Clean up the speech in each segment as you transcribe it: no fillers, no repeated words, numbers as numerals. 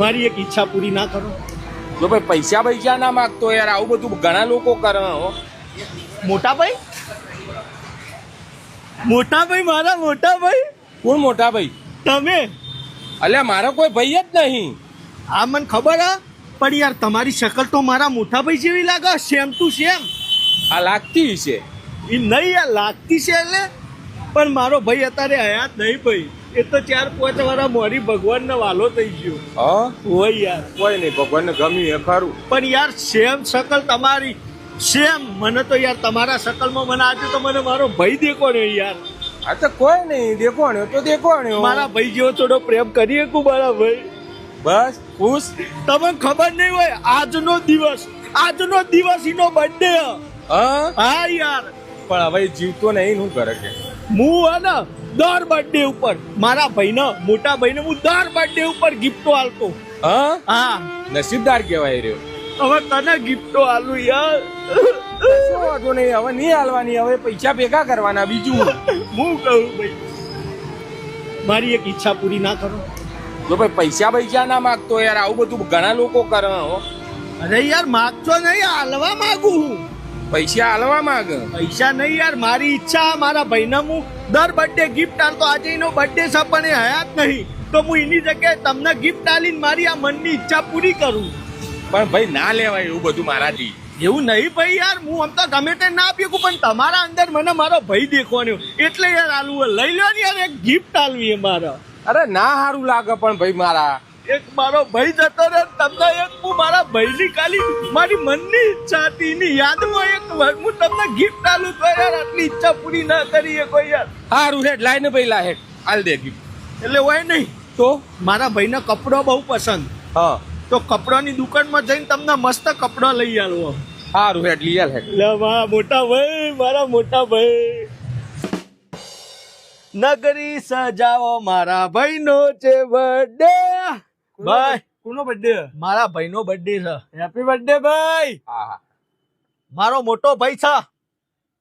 મારી એક ઈચ્છા પૂરી ના કરો? જો ભાઈ પૈસા ના માગતો યાર, આવું બધું ઘણા લોકો કરે હો. મોટા ભાઈ, મોટા ભાઈ, મારા મોટા ભાઈ. કોણ મોટા ભાઈ? તમે? અલ્યા મારો કોઈ ભાઈ જ નહીં. આ મને ખબર હે, પણ યાર તમારી શકલ તો મારા મોટા ભાઈ જેવી લાગે, સેમ ટુ સેમ. આ લાગતી છે એ નહીં યાર, લાગતી છે એટલે. પણ મારો ભાઈ અત્યારે હયાત નહીં ભાઈ, એ તો 4-5 વાળા મોરી ભગવાનનો વાલો થઈ ગયો. હા હોય યાર, કોઈ નહીં, ભગવાનને ગમ્યું એ ખરું. પણ યાર સેમ શકલ તમારી, સેમ. મને તો યાર તમારા શકલમાં મને આજે તો મને મારો ભાઈ દેખો ને યાર. આ તો કોઈ નહીં, દેખોણ્યો તો દેખોણ્યો. મારા ભાઈ જેવો થોડો પ્રેમ કરી શકું મારા ભાઈ. બસ ખુશ. તમને ખબર નહીં હોય, આજનો દિવસ એનો બર્થડે. હા હા યાર, પણ હવે જીવતો નહીં, શું કરે કે? હું હે ને દર બર્થડે ઉપર મારા ભાઈને, મોટા ભાઈને હું દર બર્થડે ઉપર ગિફ્ટો આલતો. હા હા, નસીબદાર કહેવાય રહ્યો. હવે તને ગિફ્ટો આલું યાર. શું વાંધો નહીં, હવે નહીં હાલવાની, હવે પૈસા ભેગા કરવાના. બીજું હું કહું ભાઈ, મારી એક ઈચ્છા પૂરી ના કરો? જો ભાઈ પૈસા ના માગતો યાર, આવું બધું ઘણા લોકો કરે હો. અરે યાર, માગતો નહીં, હાલવા માંગુ હું. પૈસા હાલવા માંગ? પૈસા નહીં યાર, મારી ઈચ્છા, મારા ભાઈને હું દર બર્થડે ગિફ્ટ આલતો. આજે એનો બર્થડે છે પણ એ હયાત નહીં, તો હું એની જગ્યાએ તમને ગિફ્ટ આલીને મારી આ મનની ઈચ્છા પૂરી કરું. પણ ભાઈ ના લેવાય એવું બધું મારાથી. એવું નહીં ભાઈ યાર, હું આમ તો ગમે તે ના આપી શકું, પણ તમારા અંદર મને મારો ભાઈ દેખવાનો એટલે યાર આલવું. લઈ લો ને યાર, એક ગિફ્ટ આલવી એ મારા. અરે ના સારું લાગે પણ ભાઈ મારા. એક મારો ભાઈ જતો રહે, તમને એક હું મારા ભાઈની ખાલી મારી મનની ઈચ્છા હતી, એની યાદમાં એક હું તમને ગિફ્ટ આલું તો યાર આટલી ઈચ્છા પૂરી ના કરી કોઈ યાર. સારું હેઠ લાય ને ભાઈ, લા હેઠ હાલ દે ગિફ્ટ. એટલે હોય નહીં તો મારા ભાઈને કપડો બહુ પસંદ, હા તો કપડાની દુકાનમાં જઈને તમને મસ્ત કપડા લઈ આલવો. સારું હેઠ લઈ હાલ હેઠ. લે મારા મોટા ભાઈ, મારા મોટા ભાઈ. નગરી સજાવો, મારા ભાઈનો છે બર્થડે. ભાઈ, કોનો બર્થડે? મારા ભાઈનો બર્થડે છે. હેપી બર્થડે ભાઈ. હા હા મારો મોટો ભાઈ છે,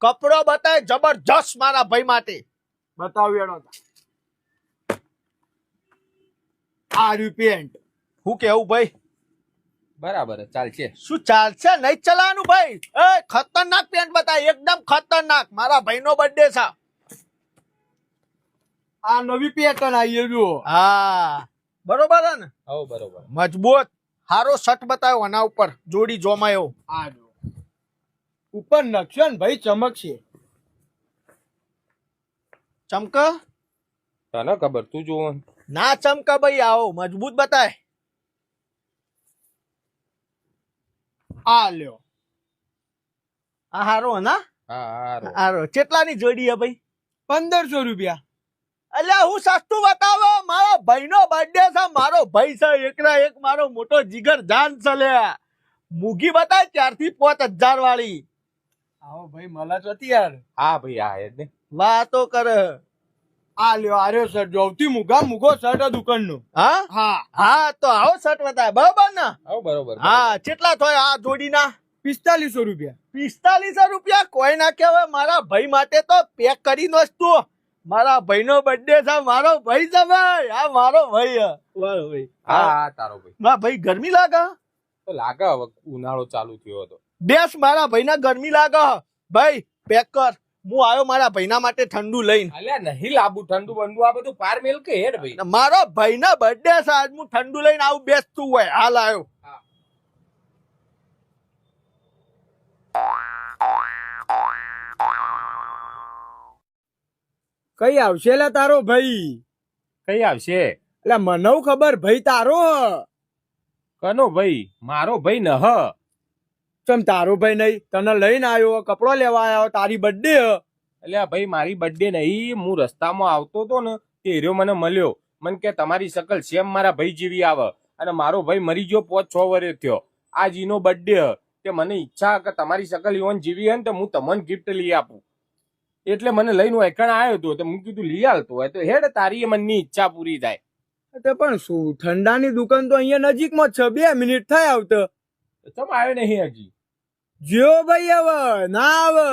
કપડો બતાય જબરજસ્ત મારા ભાઈ માટે. બતાવ્યો આ પેન્ટ. હું કેવું ભાઈ? બરાબર ચાલશે. શું ચાલશે? નહીં ચલાવવાનું ભાઈ. એ ખતરનાક પેન્ટ બતાય, એકદમ ખતરનાક. મારા ભાઈનો બર્થડે છે. આ નવી પેટર્ન આવી રહ્યો. હા, બરોબર હે ને? હો બરોબર. મજબૂત હારો શર્ટ બતાવ્યો, આના ઉપર જોડી જોમાયો. આ જો ઉપર નકશો ને ભાઈ ચમકશે. ચમક તને ખબર, તું જોવો. ના ચમક ભાઈ, આવો મજબૂત બતાય. આ લ્યો. આ હારો હે ના? હા હારો. કેટલાની જોડી હે ભાઈ? 1500 રૂપિયા. અલ્યા હું સસ્તું બતાવો, મારો ભાઈનો બર્થડે છે, મારો ભાઈ છે એકના એક, મારો મોટો જીગર જાન છે લે. મૂગી બતાય 4000-5000 વાળી. આવો ભાઈ મળા ચોથી યાર. હા ભાઈ આ હેડ ને. વાતો કરે. આ લ્યો, આર્યો શર્ટ જો સૌથી મૂગો શર્ટ આ દુકાનનો. હા હા હા, તો આવો શર્ટ બતાય, બરોબર ને? હો બરોબર. હા, કેટલા થાય આ જોડીના? 4500 રૂપિયા. 4500 રૂપિયા કોઈ ના કહેવાય. મારા ભાઈ માટે તો પેક કરી વસ્તુ. મારા ભાઈનો બર્થડે છે, મારો ભાઈ છે ભાઈ. આ મારો ભાઈ હે. મારો ભાઈ. હા હા તારો ભાઈ. મારા ભાઈ ગરમી લાગે? તો લાગે હવે ઉનાળો ચાલુ થયો હતો. બેસ, મારા ભાઈના ગરમી લાગે. ભાઈ પેક કર, હું આવ્યો મારા ભાઈના માટે ઠંડુ લઈને. અલ્યા નહીં લાબુ ઠંડુ બંડુ, આ બધું પાર મેલ કે હેડ ભાઈ. મારો ભાઈના બર્થડે છે આજ, હું ઠંડુ લઈને આવું. બેસતું હોય હાલ આવ્યો. કઈ આવશે લે તારો ભાઈ? કઈ આવશે? એટલે મને ખબર ભાઈ તારો હ. કનો ભાઈ? મારો ભાઈ ન હ. ચમ તારો ભાઈ નહીં? તને લઈને આવ્યો, કપડો લેવા આવ્યો, તારી બર્થડે હ. અલ્યા ભાઈ મારી બર્થડે નહીં, હું રસ્તામાં આવતો હતો ને તે હીરો મને મળ્યો. મને કે તમારી શકલ સેમ મારા ભાઈ જેવી આવે, અને મારો ભાઈ મરી ગયો 5-6 વર્ષ થયો. આજ એનો બર્થડે હ, તે મને ઈચ્છા કે તમારી શકલ ઈવન જેવી હે ને તો હું તમને ગિફ્ટ લઈ આપું. એટલે મને લઈને એકણ આવ્યો હતો, તો હું કીધું લઈ આવતો હોય તો હેડ, તારી મનની ઈચ્છા પૂરી થાય. પણ શું ઠંડાની દુકાન તો અહીંયા નજીકમાં જ છે, 2 મિનિટ થાય આવતો. ચમ આવ્યો નહીં હજી? જો ભાઈ હવે ના આવે.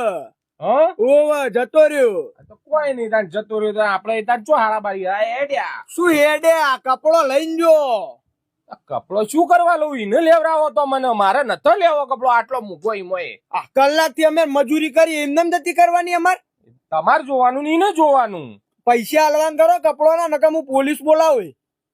હા ઓવે જતો રહ્યો. તો કોઈ નહીં, તાર જતો રહ્યો તો આપણે તાર ચો હારા બારી હેડ્યા. શું હેડે? આ કપડો લઈને જો. કપડો શું કરવા લઉં? એને લેવડાવો તો મને, મારે નતો લેવો કપડો આટલો મૂકો ઈમોય. આ કલાકથી અમે મજૂરી કરી એમને નથી કરવાની અમાર. તમારે જોવાનું ને એને જોવાનું. પૈસા આલવાન કરો કપડો ના, નકર હું પોલીસ બોલાવે.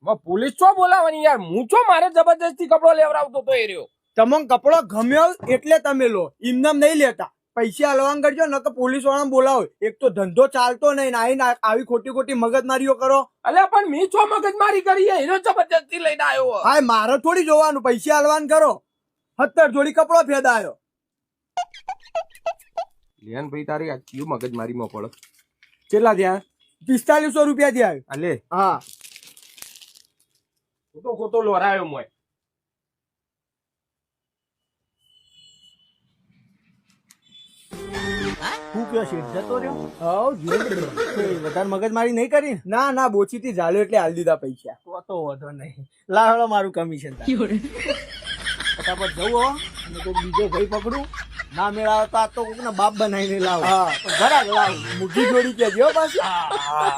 હવે પોલીસ ચો બોલાવાની યાર? હું ચો મારે જબરજસ્તી કપડો લેવડાવતો તો એ રહ્યો. તમને કપડો ગમ્યો એટલે તમે લો, એમને નહીં લેતા. પૈસા આલવાન કરજો, નકર પોલીસ વાળા બોલાવો. એક તો ધંધો ચાલતો નહીં, આઈને આવી ખોટી ખોટી મગજમારીઓ કરો. અલ્યા પણ મેં ચો મગજમારી કરી? એનો જબરજસ્તી લઈને આવ્યો. હા, મારે થોડી જોવાનું. પૈસા આલવાન કરો. 70 જોડી કપડો ફેદાયો. લેન ભાઈ તારી આ ક્યુ મગજમારીમાં પડે? કેટલા થયા? 4500 રૂપિયા થયા. અલે હા, ખોટો ખોટો લોરાયો મોય. હું કયો શેઠ જતો રહ્યો? વધારે મગજમારી નહીં કરી? ના ના, બોચી થી ઝાલ્યો એટલે હાલ દીધા પૈસા. તો વધો નહીં. લાવડો મારું કમિશન. ફટાફટ જવું હો અને કોઈ બીજો ભાઈ પકડું. ના મેળાવે તો આ તો કોકના બાપ બનાવીને લાવો. હા, ઘરાક લાવ. મુઠ્ઠી જોડી કેજો પાછી. હા